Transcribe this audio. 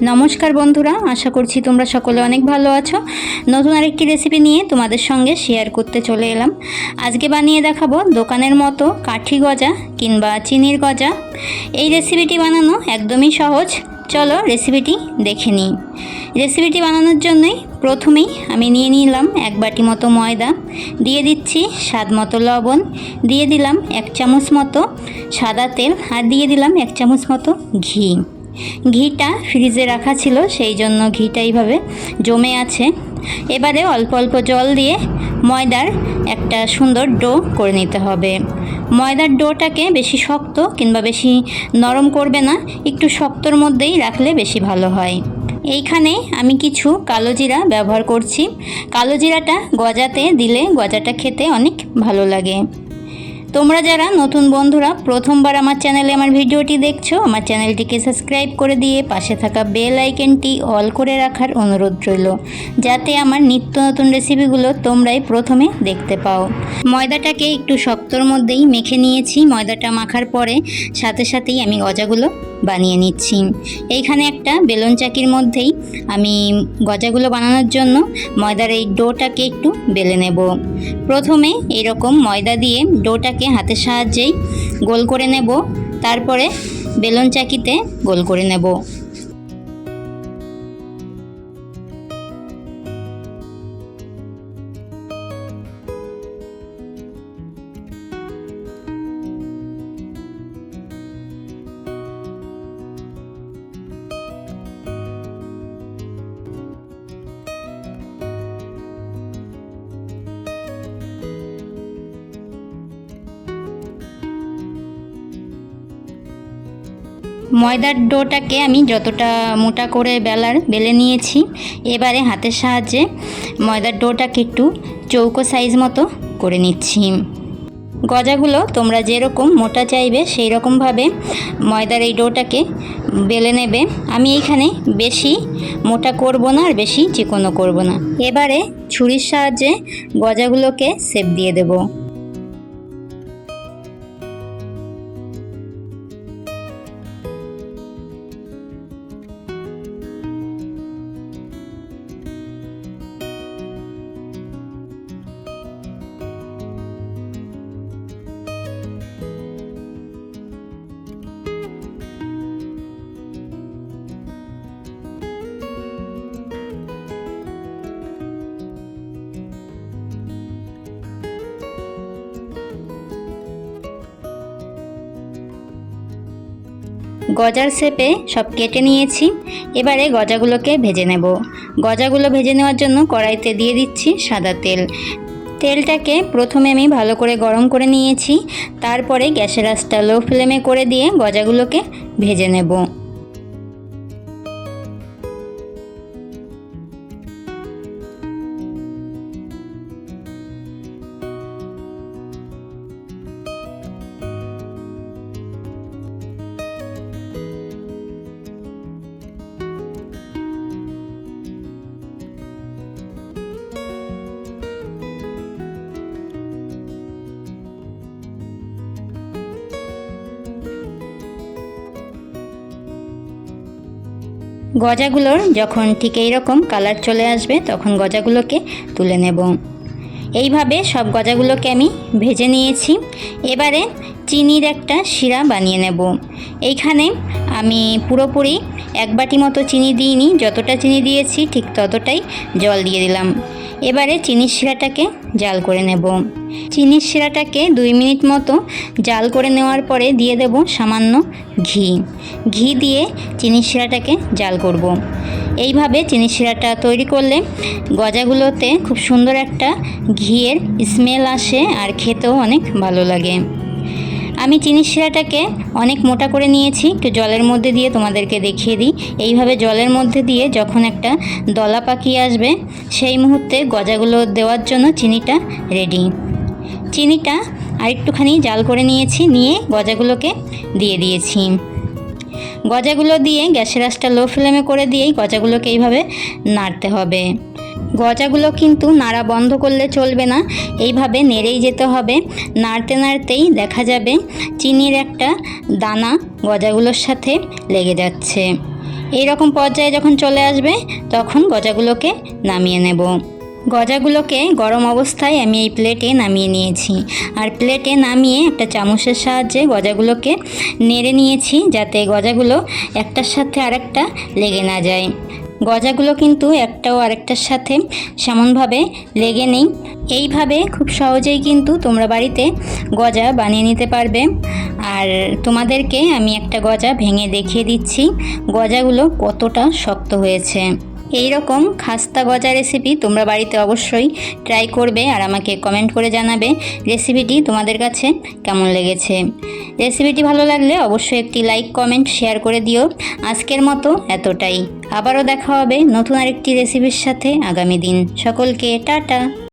নমস্কার বন্ধুরা, আশা করছি তোমরা সকলে অনেক ভালো আছো। নতুন আরেকটি রেসিপি নিয়ে তোমাদের সঙ্গে শেয়ার করতে চলে এলাম। আজকে বানিয়ে দেখাবো দোকানের মতো কাঠি গজা কিংবা চিনির গজা। এই রেসিপিটি বানানো একদমই সহজ। চলো রেসিপিটি দেখে নিই। রেসিপিটি বানানোর জন্যই প্রথমেই আমি নিয়ে নিলাম 1 বাটি মতো ময়দা, দিয়ে দিচ্ছি স্বাদ মতো লবণ, দিয়ে দিলাম 1 চামচ মতো সাদা তেল, আর দিয়ে দিলাম 1 চামচ মতো ঘি। ঘিটা ফ্রিজে রাখা ছিল, সেই জন্য ঘিটা এইভাবে জমে আছে। এবারে অল্প অল্প জল দিয়ে ময়দার একটা সুন্দর ডো করে নিতে হবে। ময়দার ডোটাকে বেশি শক্ত কিংবা বেশি নরম করবে না, একটু শক্তর মধ্যেই রাখলে বেশি ভালো হয়। এইখানে আমি কিছু কালো জিরা ব্যবহার করছি। কালো জিরাটা গজাতে দিলে গজাটা খেতে অনেক ভালো লাগে। তোমরা যারা নতুন বন্ধুরা প্রথমবার আমার চ্যানেলে আমার ভিডিওটি দেখছো, আমার চ্যানেলটিকে সাবস্ক্রাইব করে দিয়ে পাশে থাকা বেল আইকনটি অল করে রাখার অনুরোধ রইল, যাতে আমার নিত্য নতুন রেসিপিগুলো তোমরাই প্রথমে দেখতে পাও। ময়দাটাকে একটু শক্তর মধ্যেই মেখে নিয়েছি। ময়দাটা মাখার পরে সাথে সাথেই আমি গজাগুলো বানিয়ে নিচ্ছি। এইখানে একটা বেলুন চাকির মধ্যেই আমি গজাগুলো বানানোর জন্য ময়দার এই ডোটাকে একটু বেলে নেব। প্রথমে এরকম ময়দা দিয়ে ডোটাকে হাতের সাহায্যেই গোল করে নেব, তারপরে বেলুন চাকিতে গোল করে নেব। ময়দার ডোটাকে আমি যতটা মোটা করে বেলে নিয়েছি। এবারে হাতের সাহায্যে ময়দার ডোটাকে একটু চৌকো সাইজ মতো করে নিচ্ছি। গজাগুলো তোমরা যেরকম মোটা চাইবে সেই রকমভাবে ময়দার এই ডোটাকে বেলে নেবে। আমি এইখানে বেশি মোটা করব না আর বেশি চিকনও করব না। এবারে ছুরির সাহায্যে গজাগুলোকে শেপ দিয়ে দেব। গজার শেপে সব কেটে নিয়েছি। এবারে গজাগুলোকে ভেজে নেব। গজাগুলো ভেজে নেওয়ার জন্য কড়াইতে দিয়ে দিচ্ছি সাদা তেল। তেলটাকে প্রথমে আমি ভালো করে গরম করে নিয়েছি, তারপরে গ্যাসের আঁচটা লো ফ্লেমে করে দিয়ে গজাগুলোকে ভেজে নেব। গজাগুলোর যখন ঠিক এইরকম কালার চলে আসবে তখন গজাগুলোকে তুলে নেব। এইভাবে সব গজাগুলোকে আমি ভেজে নিয়েছি। এবারে চিনির একটা শিরা বানিয়ে নেব। এইখানে আমি পুরোপুরি 1 বাটি মতো চিনি দিইনি, যতটা চিনি দিয়েছি ঠিক ততটাই জল দিয়ে দিলাম। এবারে চিনির শিরাটাকে জাল করে নেব। চিনির শিরাটাকে 2 মিনিট মতো জাল করে নেওয়ার পরে দিয়ে দেব সামান্য ঘি। ঘি দিয়ে চিনির শিরাটাকে জাল করব। এইভাবে চিনির শিরাটা তৈরি করলে গজাগুলোতে খুব সুন্দর একটা ঘিয়ের স্মেল আসে আর খেতেও অনেক ভালো লাগে। আমি চিনির শিরাটাকে অনেক মোটা করে নিয়েছি। একটু জলের মধ্যে দিয়ে তোমাদেরকে দেখিয়ে দিই। এইভাবে জলের মধ্যে দিয়ে যখন একটা দলা পাকিয়ে আসবে সেই মুহূর্তে গজাগুলো দেওয়ার জন্য চিনিটা রেডি। চিনিটা আরেকটুখানি জাল করে নিয়েছি, নিয়ে গজাগুলোকে দিয়ে দিয়েছি। গজাগুলো দিয়ে গ্যাসের আঁচটা লো ফ্লেমে করে দিয়েই গজাগুলোকে এইভাবে নাড়তে হবে। গজাগুলো কিন্তু নাড়া বন্ধ করলে চলবে না, এইভাবে নেড়েই যেতে হবে। নাড়তে নাড়তেই দেখা যাবে চিনির একটা দানা গজাগুলোর সাথে লেগে যাচ্ছে। এই রকম পর্যায়ে যখন চলে আসবে তখন গজাগুলোকে নামিয়ে নেব। গজাগুলোকে গরম অবস্থায় আমি এই প্লেটে নামিয়ে নিয়েছি, আর প্লেটে নামিয়ে একটা চামচের সাহায্যে গজাগুলোকে নেড়ে নিয়েছি যাতে গজাগুলো একটার সাথে আরেকটা লেগে না যায়। গজাগুলো কিন্তু একটাও আরেকটার সাথে সমানভাবে লেগে নেই। এইভাবে খুব সহজেই কিন্তু তোমরা বাড়িতে গজা বানিয়ে নিতে পারবে। আর তোমাদেরকে আমি একটা গজা ভেঙে দেখিয়ে দিচ্ছি গজাগুলো কতটা শক্ত হয়েছে। এই রকম খাস্তা গজা রেসিপি তোমরা বাড়িতে অবশ্যই ট্রাই করবে আর আমাকে কমেন্ট করে জানাবে রেসিপিটি তোমাদের কাছে কেমন লেগেছে। রেসিপিটি ভালো লাগলে অবশ্যই একটি লাইক, কমেন্ট, শেয়ার করে দিও। আজকের মতো এতটাই। আবারও দেখা হবে নতুন আরেকটি রেসিপির সাথে আগামী দিন। সকলকে টাটা।